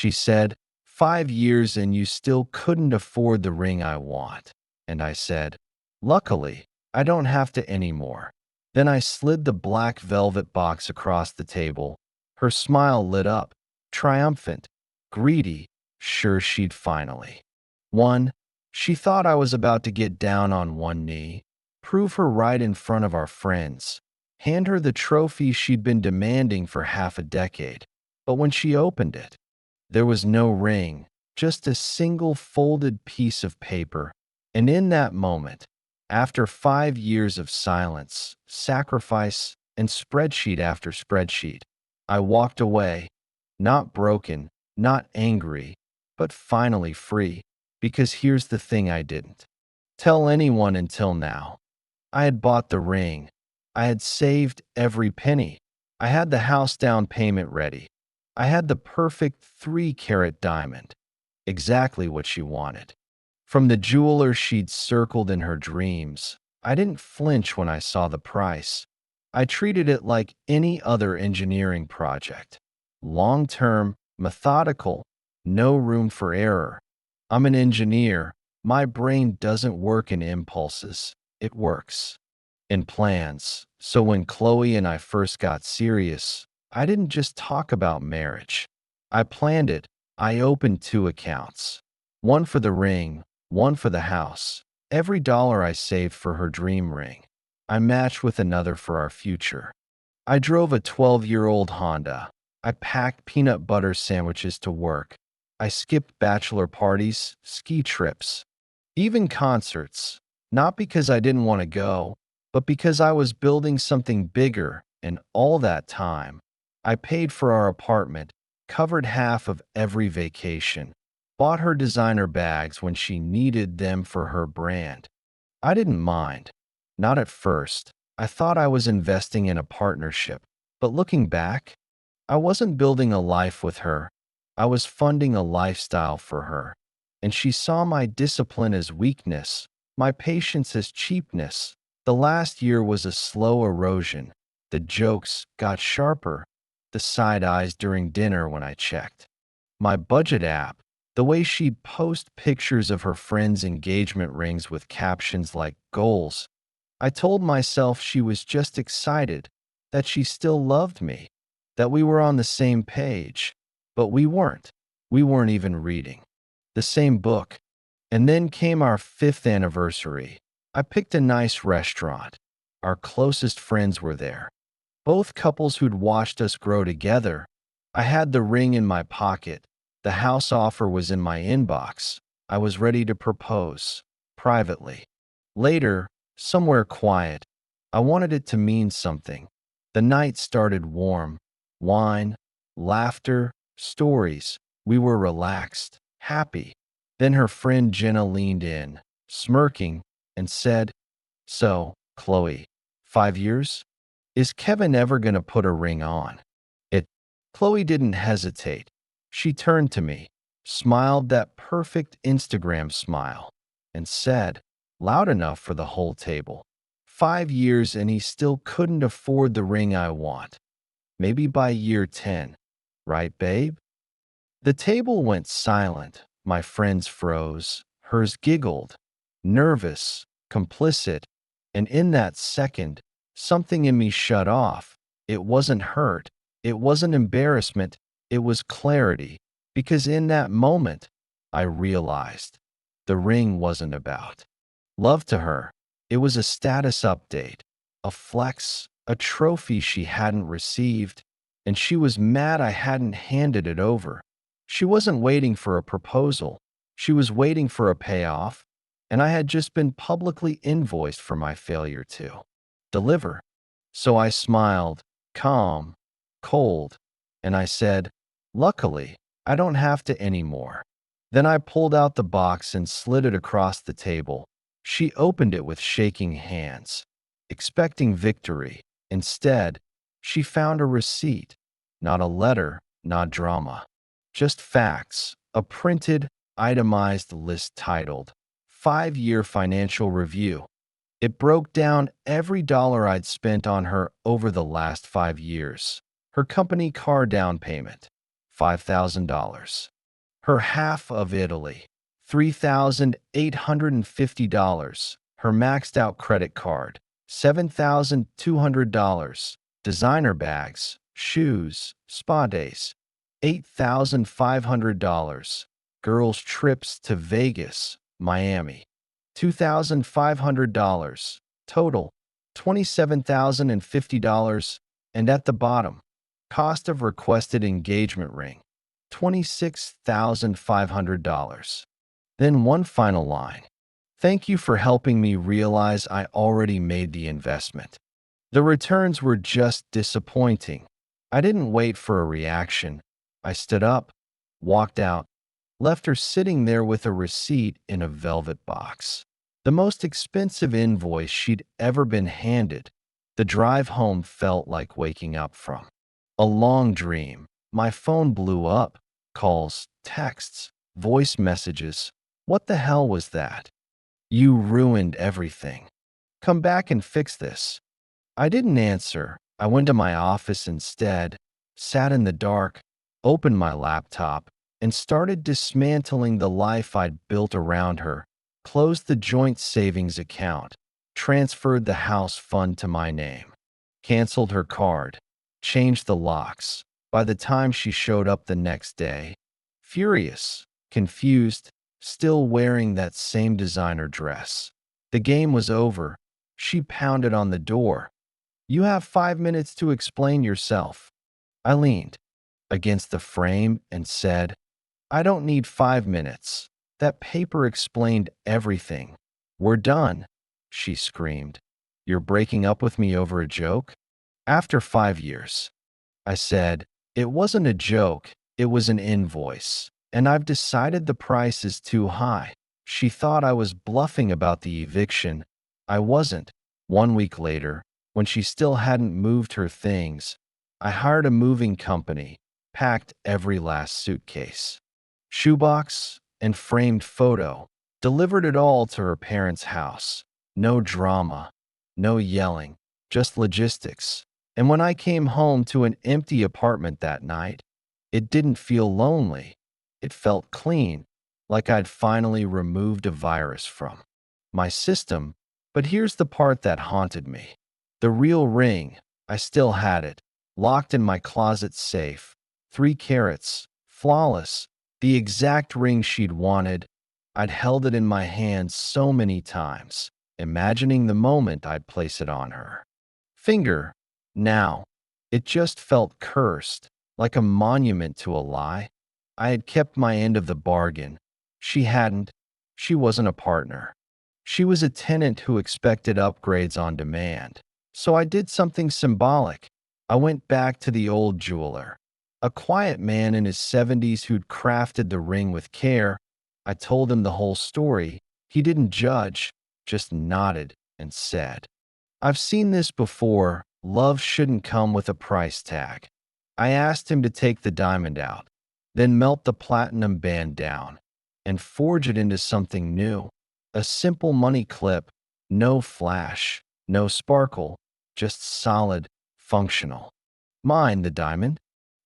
She said, 5 years and you still couldn't afford the ring I want. And I said, luckily, I don't have to anymore. Then I slid the black velvet box across the table. Her smile lit up, triumphant, greedy, sure she'd finally won. She thought I was about to get down on one knee, prove her right in front of our friends, hand her the trophy she'd been demanding for half a decade. But when she opened it, there was no ring, just a single folded piece of paper. And in that moment, after 5 years of silence, sacrifice, and spreadsheet after spreadsheet, I walked away, not broken, not angry, but finally free. Because here's the thing I didn't tell anyone until now. I had bought the ring. I had saved every penny. I had the house down payment ready. I had the perfect 3-carat diamond, exactly what she wanted. From the jeweler she'd circled in her dreams, I didn't flinch when I saw the price. I treated it like any other engineering project. Long-term, methodical, no room for error. I'm an engineer. My brain doesn't work in impulses. It works in plans. So when Chloe and I first got serious, I didn't just talk about marriage. I planned it. I opened 2 accounts. One for the ring, one for the house. Every dollar I saved for her dream ring, I matched with another for our future. I drove a 12-year-old Honda. I packed peanut butter sandwiches to work. I skipped bachelor parties, ski trips, even concerts, not because I didn't want to go, but because I was building something bigger. And all that time, I paid for our apartment, covered half of every vacation, bought her designer bags when she needed them for her brand. I didn't mind. Not at first. I thought I was investing in a partnership. But looking back, I wasn't building a life with her. I was funding a lifestyle for her. And she saw my discipline as weakness, my patience as cheapness. The last year was a slow erosion. The jokes got sharper, the side eyes during dinner when I checked my budget app, the way she'd post pictures of her friends' engagement rings with captions like goals. I told myself she was just excited, that she still loved me, that we were on the same page. But we weren't. We weren't even reading the same book. And then came our 5th anniversary. I picked a nice restaurant. Our closest friends were there, both couples who'd watched us grow together. I had the ring in my pocket. The house offer was in my inbox. I was ready to propose, privately. Later, somewhere quiet, I wanted it to mean something. The night started warm. Wine, laughter, stories. We were relaxed, happy. Then her friend Jenna leaned in, smirking, and said, so, Chloe, 5 years? Is Kevin ever gonna put a ring on it? Chloe didn't hesitate. She turned to me, smiled that perfect Instagram smile, and said, loud enough for the whole table, 5 years and he still couldn't afford the ring I want. Maybe by year 10, right, babe? The table went silent. My friends froze. Hers giggled, nervous, complicit. And in that second, something in me shut off. It wasn't hurt. It wasn't embarrassment. It was clarity. Because in that moment, I realized the ring wasn't about love to her. It was a status update, a flex, a trophy she hadn't received. And she was mad I hadn't handed it over. She wasn't waiting for a proposal. She was waiting for a payoff, and I had just been publicly invoiced for my failure to deliver. So I smiled, calm, cold, and I said, luckily, I don't have to anymore. Then I pulled out the box and slid it across the table. She opened it with shaking hands, expecting victory. Instead, she found a receipt, not a letter, not drama. Just facts, a printed, itemized list titled 5-Year Financial Review. It broke down every dollar I'd spent on her over the last 5 years. Her company car down payment, $5,000. Her half of Italy, $3,850. Her maxed out credit card, $7,200. Designer bags, shoes, spa days, $8,500. Girls' trips to Vegas, Miami, $2,500. Total, $27,050. And at the bottom, cost of requested engagement ring, $26,500. Then one final line. Thank you for helping me realize I already made the investment. The returns were just disappointing. I didn't wait for a reaction. I stood up, walked out, left her sitting there with a receipt in a velvet box. The most expensive invoice she'd ever been handed. The drive home felt like waking up from a long dream. My phone blew up. Calls, texts, voice messages. What the hell was that? You ruined everything. Come back and fix this. I didn't answer. I went to my office instead, sat in the dark, opened my laptop, and started dismantling the life I'd built around her. Closed the joint savings account, transferred the house fund to my name, canceled her card, changed the locks. By the time she showed up the next day, furious, confused, still wearing that same designer dress. The game was over. She pounded on the door. You have 5 minutes to explain yourself. I leaned against the frame and said, I don't need 5 minutes. That paper explained everything. We're done, she screamed. You're breaking up with me over a joke? After 5 years. I said, it wasn't a joke, it was an invoice, and I've decided the price is too high. She thought I was bluffing about the eviction. I wasn't. 1 week later, when she still hadn't moved her things, I hired a moving company, packed every last suitcase, shoebox, and framed photo, delivered it all to her parents' house. No drama, no yelling, just logistics. And when I came home to an empty apartment that night, it didn't feel lonely. It felt clean, like I'd finally removed a virus from my system. But here's the part that haunted me. The real ring, I still had it, locked in my closet safe, 3 carats, flawless, the exact ring she'd wanted. I'd held it in my hand so many times, imagining the moment I'd place it on her finger. Now, it just felt cursed, like a monument to a lie. I had kept my end of the bargain. She hadn't. She wasn't a partner. She was a tenant who expected upgrades on demand. So I did something symbolic. I went back to the old jeweler, a quiet man in his 70s who'd crafted the ring with care. I told him the whole story. He didn't judge, just nodded and said, I've seen this before. Love shouldn't come with a price tag. I asked him to take the diamond out, then melt the platinum band down and forge it into something new. A simple money clip, no flash, no sparkle, just solid, functional. Mine, the diamond.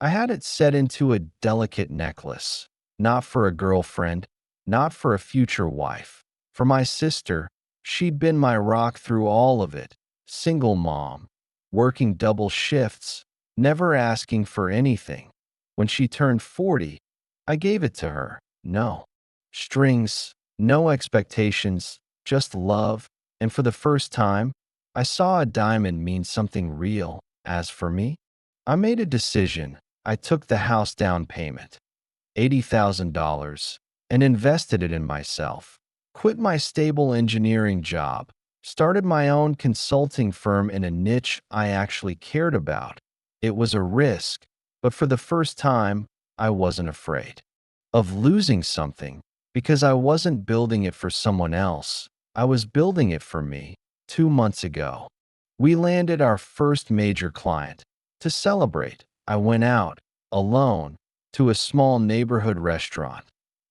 I had it set into a delicate necklace, not for a girlfriend, not for a future wife. For my sister, she'd been my rock through all of it. Single mom, working double shifts, never asking for anything. When she turned 40, I gave it to her. No strings, no expectations, just love. And for the first time, I saw a diamond mean something real. As for me, I made a decision. I took the house down payment, $80,000, and invested it in myself. Quit my stable engineering job, started my own consulting firm in a niche I actually cared about. It was a risk, but for the first time, I wasn't afraid of losing something because I wasn't building it for someone else. I was building it for me. 2 months ago, we landed our first major client. To celebrate, I went out, alone, to a small neighborhood restaurant.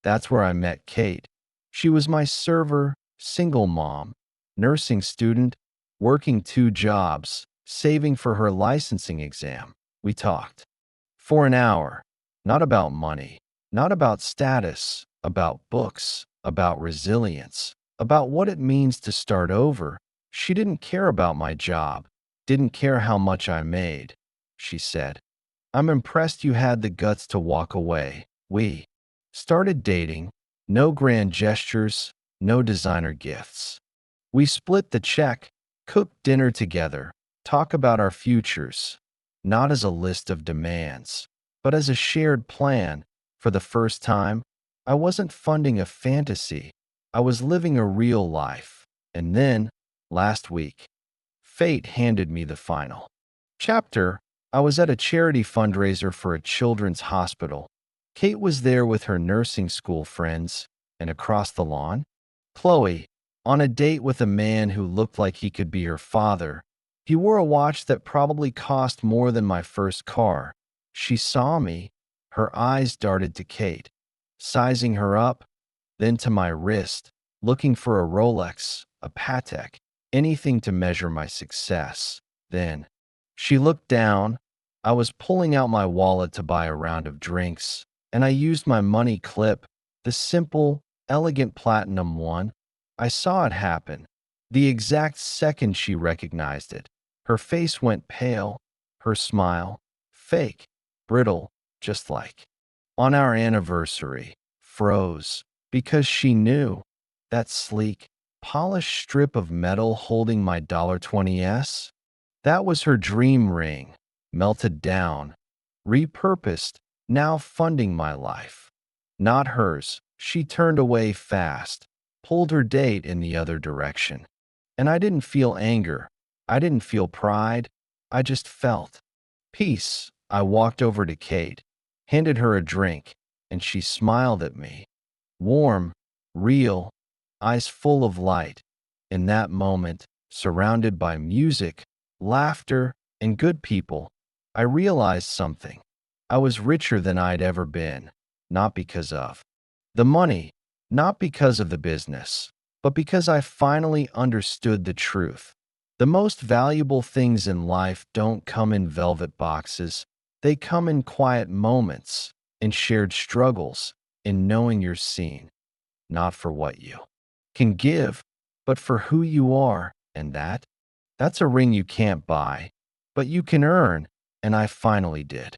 That's where I met Kate. She was my server, single mom, nursing student, working 2 jobs, saving for her licensing exam. We talked for an hour. Not about money, not about status, about books, about resilience, about what it means to start over. She didn't care about my job, didn't care how much I made. She said, "I'm impressed you had the guts to walk away." We started dating, no grand gestures, no designer gifts. We split the check, cooked dinner together, talk about our futures, not as a list of demands, but as a shared plan. For the first time, I wasn't funding a fantasy. I was living a real life. And then, last week, fate handed me the final chapter. I was at a charity fundraiser for a children's hospital. Kate was there with her nursing school friends, and across the lawn, Chloe, on a date with a man who looked like he could be her father. He wore a watch that probably cost more than my first car. She saw me. Her eyes darted to Kate, sizing her up, then to my wrist, looking for a Rolex, a Patek, anything to measure my success. Then she looked down. I was pulling out my wallet to buy a round of drinks, and I used my money clip, the simple, elegant platinum one. I saw it happen. The exact second she recognized it, her face went pale, her smile, fake, brittle, just like on our anniversary, froze, because she knew that sleek, polished strip of metal holding my $20s, that was her dream ring, melted down, repurposed, now funding my life. Not hers. She turned away fast, pulled her date in the other direction. And I didn't feel anger. I didn't feel pride. I just felt peace. I walked over to Kate, handed her a drink, and she smiled at me. Warm, real, eyes full of light. In that moment, surrounded by music, laughter, and good people, I realized something. I was richer than I'd ever been, not because of the money, not because of the business, but because I finally understood the truth. The most valuable things in life don't come in velvet boxes. They come in quiet moments, in shared struggles, in knowing you're seen, not for what you can give, but for who you are. And that's a ring you can't buy, but you can earn, and I finally did.